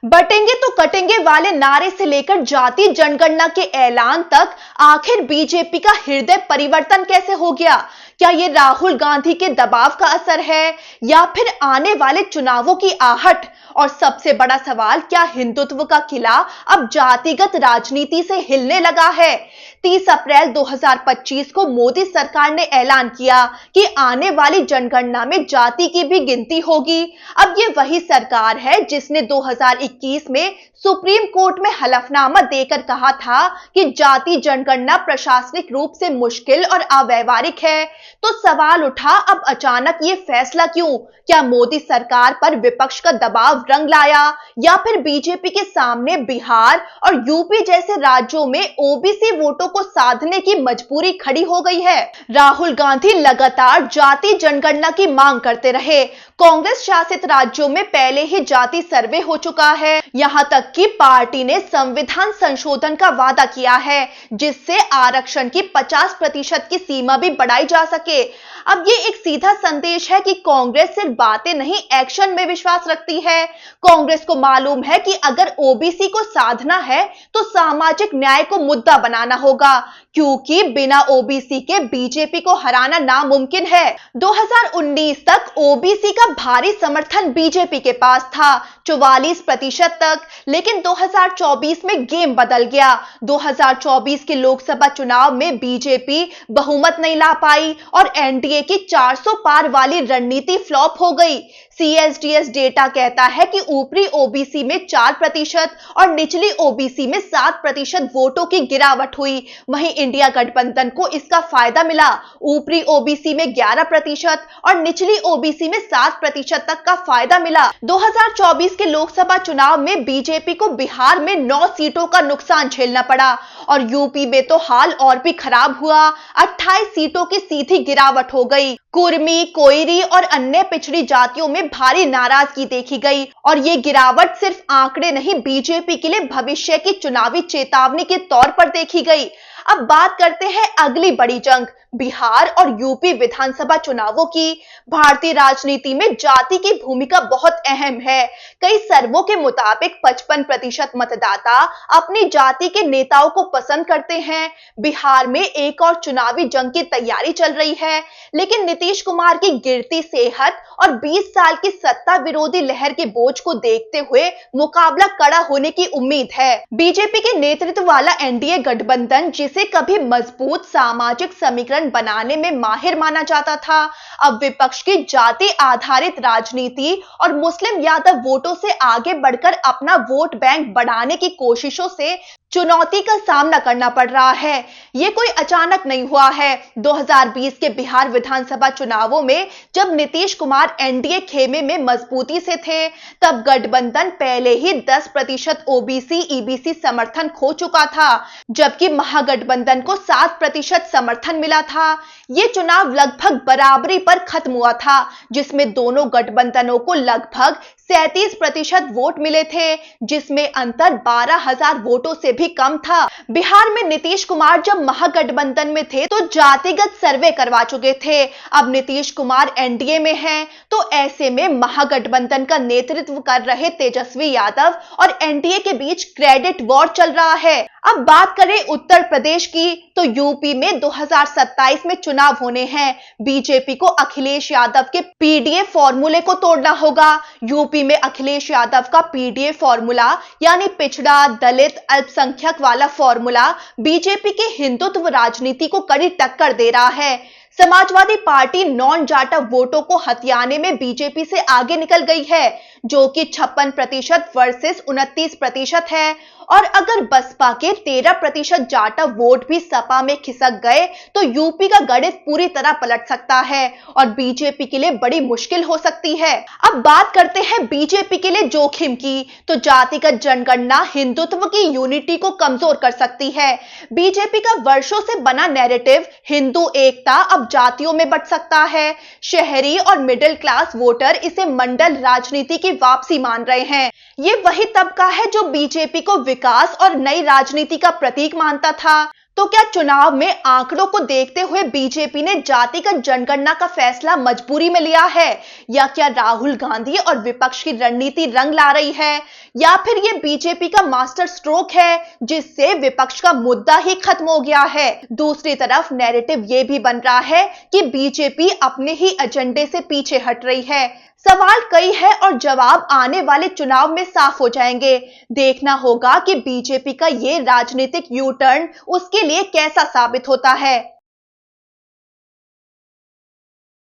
बटेंगे तो कटेंगे वाले नारे से लेकर जाति जनगणना के ऐलान तक आखिर बीजेपी का हृदय परिवर्तन कैसे हो गया? क्या ये राहुल गांधी के दबाव का असर है या फिर आने वाले चुनावों की आहट? और सबसे बड़ा सवाल, क्या हिंदुत्व का किला अब जातिगत राजनीति से हिलने लगा है? 30 अप्रैल 2025 को मोदी सरकार ने ऐलान किया कि आने वाली जनगणना में जाति की भी गिनती होगी। अब ये वही सरकार है जिसने 2021 में सुप्रीम कोर्ट में हलफनामा देकर कहा था कि जाति जनगणना प्रशासनिक रूप से मुश्किल और अव्यावहारिक है। तो सवाल उठा, अब अचानक ये फैसला क्यों? क्या मोदी सरकार पर विपक्ष का दबाव रंग लाया या फिर बीजेपी के सामने बिहार और यूपी जैसे राज्यों में ओबीसी वोटों को साधने की मजबूरी खड़ी हो गई है? राहुल गांधी लगातार जाति जनगणना की मांग करते रहे। कांग्रेस शासित राज्यों में पहले ही जाति सर्वे हो चुका है। यहां तक कि पार्टी ने संविधान संशोधन का वादा किया है जिससे आरक्षण की 50% की सीमा भी बढ़ाई जा सके। अब ये एक सीधा संदेश है कि कांग्रेस सिर्फ बातें नहीं, एक्शन में विश्वास रखती है। कांग्रेस को मालूम है कि अगर ओबीसी को साधना है तो सामाजिक न्याय को मुद्दा बनाना होगा, क्योंकि बिना ओबीसी के बीजेपी को हराना नामुमकिन है। 2019 तक ओबीसी का भारी समर्थन बीजेपी के पास था, 44% तक, लेकिन 2024 में गेम बदल गया। 2024 के लोकसभा चुनाव में बीजेपी बहुमत नहीं ला पाई और एनडीए की 400 पार वाली रणनीति फ्लॉप हो गई। सीएसडीएस डेटा कहता है कि ऊपरी ओबीसी में 4% और निचली ओबीसी में 7% वोटों की गिरावट हुई। वहीं इंडिया गठबंधन को इसका फायदा मिला। ऊपरी ओबीसी में 11% और निचली ओबीसी में 7% तक का फायदा मिला। 2024 के लोकसभा चुनाव में बीजेपी को बिहार में 9 सीटों का नुकसान झेलना पड़ा और यूपी में तो हाल और भी खराब हुआ। 28 सीटों की सीधी गिरावट हो गई। कुर्मी, कोयरी और अन्य पिछड़ी जातियों में भारी नाराजगी देखी गई और ये गिरावट सिर्फ आंकड़े नहीं, बीजेपी के लिए भविष्य की चुनावी चेतावनी के तौर पर देखी गई। अब बात करते हैं अगली बड़ी जंग, बिहार और यूपी विधानसभा चुनावों की। भारतीय राजनीति में जाति की भूमिका बहुत अहम है। कई सर्वों के मुताबिक 55% मतदाता अपनी जाति के नेताओं को पसंद करते हैं। बिहार में एक और चुनावी जंग की तैयारी चल रही है, लेकिन नीतीश कुमार की गिरती सेहत और 20 साल की सत्ता विरोधी लहर के बोझ को देखते हुए मुकाबला कड़ा होने की उम्मीद है। बीजेपी के नेतृत्व वाला एनडीए गठबंधन, जिसे कभी मजबूत सामाजिक समीकरण बनाने में माहिर माना जाता था, अब विपक्ष की जाति आधारित राजनीति और मुस्लिम यादव वोटों से आगे बढ़कर अपना वोट बैंक बढ़ाने की कोशिशों से चुनौती का सामना करना पड़ रहा है। ये कोई अचानक नहीं हुआ है। 2020 के बिहार विधानसभा चुनावों में जब नीतीश कुमार एनडीए खेमे में मजबूती से थे, तब गठबंधन पहले ही 10% ओबीसी ईबीसी समर्थन खो चुका था, जबकि महागठबंधन को 7% समर्थन मिला था। ये चुनाव लगभग बराबरी पर खत्म हुआ था, जिसमें दोनों गठबंधनों को लगभग 37% वोट मिले थे, जिसमें अंतर 12,000 वोटों से भी कम था। बिहार में नीतीश कुमार जब महागठबंधन में थे तो जातिगत सर्वे करवा चुके थे। अब नीतीश कुमार एनडीए में हैं, तो ऐसे में महागठबंधन का नेतृत्व कर रहे तेजस्वी यादव और एनडीए के बीच क्रेडिट वॉर चल रहा है। अब बात करें उत्तर प्रदेश की, तो यूपी में 2027 में चुनाव होने हैं। बीजेपी को अखिलेश यादव के पीडीए फॉर्मूले को तोड़ना होगा। यूपी में अखिलेश यादव का पीडीए फॉर्मूला यानी पिछड़ा, दलित, अल्पसंख्यक वाला फॉर्मूला बीजेपी के हिंदुत्व राजनीति को कड़ी टक्कर दे रहा है। समाजवादी पार्टी नॉन जाटा वोटों को हथियाने में बीजेपी से आगे निकल गई है, जो कि 56% वर्सेस 29% है। और अगर बसपा के 13% जाटा वोट भी सपा में खिसक गए तो यूपी का गणित पूरी तरह पलट सकता है और बीजेपी के लिए बड़ी मुश्किल हो सकती है। अब बात करते हैं बीजेपी के लिए जोखिम की, तो जातिगत जनगणना हिंदुत्व की यूनिटी को कमजोर कर सकती है। बीजेपी का वर्षों से बना नैरेटिव हिंदू एकता अब जातियों में बंट सकता है। शहरी और मिडिल क्लास वोटर इसे मंडल राजनीति की वापसी मान रहे हैं। ये वही तबका है जो बीजेपी को विकास और नई राजनीति का प्रतीक मानता था। तो क्या चुनाव में आंकड़ों को देखते हुए बीजेपी ने जातिगत जनगणना का फैसला मजबूरी में लिया है, या क्या राहुल गांधी और विपक्ष की रणनीति रंग ला रही है, या फिर ये बीजेपी का मास्टर स्ट्रोक है जिससे विपक्ष का मुद्दा ही खत्म हो गया है। दूसरी तरफ नैरेटिव ये भी बन रहा है कि बीजेपी अपने ही एजेंडे से पीछे हट रही है। सवाल कई है और जवाब आने वाले चुनाव में साफ हो जाएंगे। देखना होगा कि बीजेपी का ये राजनीतिक यू टर्न उसके लिए कैसा साबित होता है।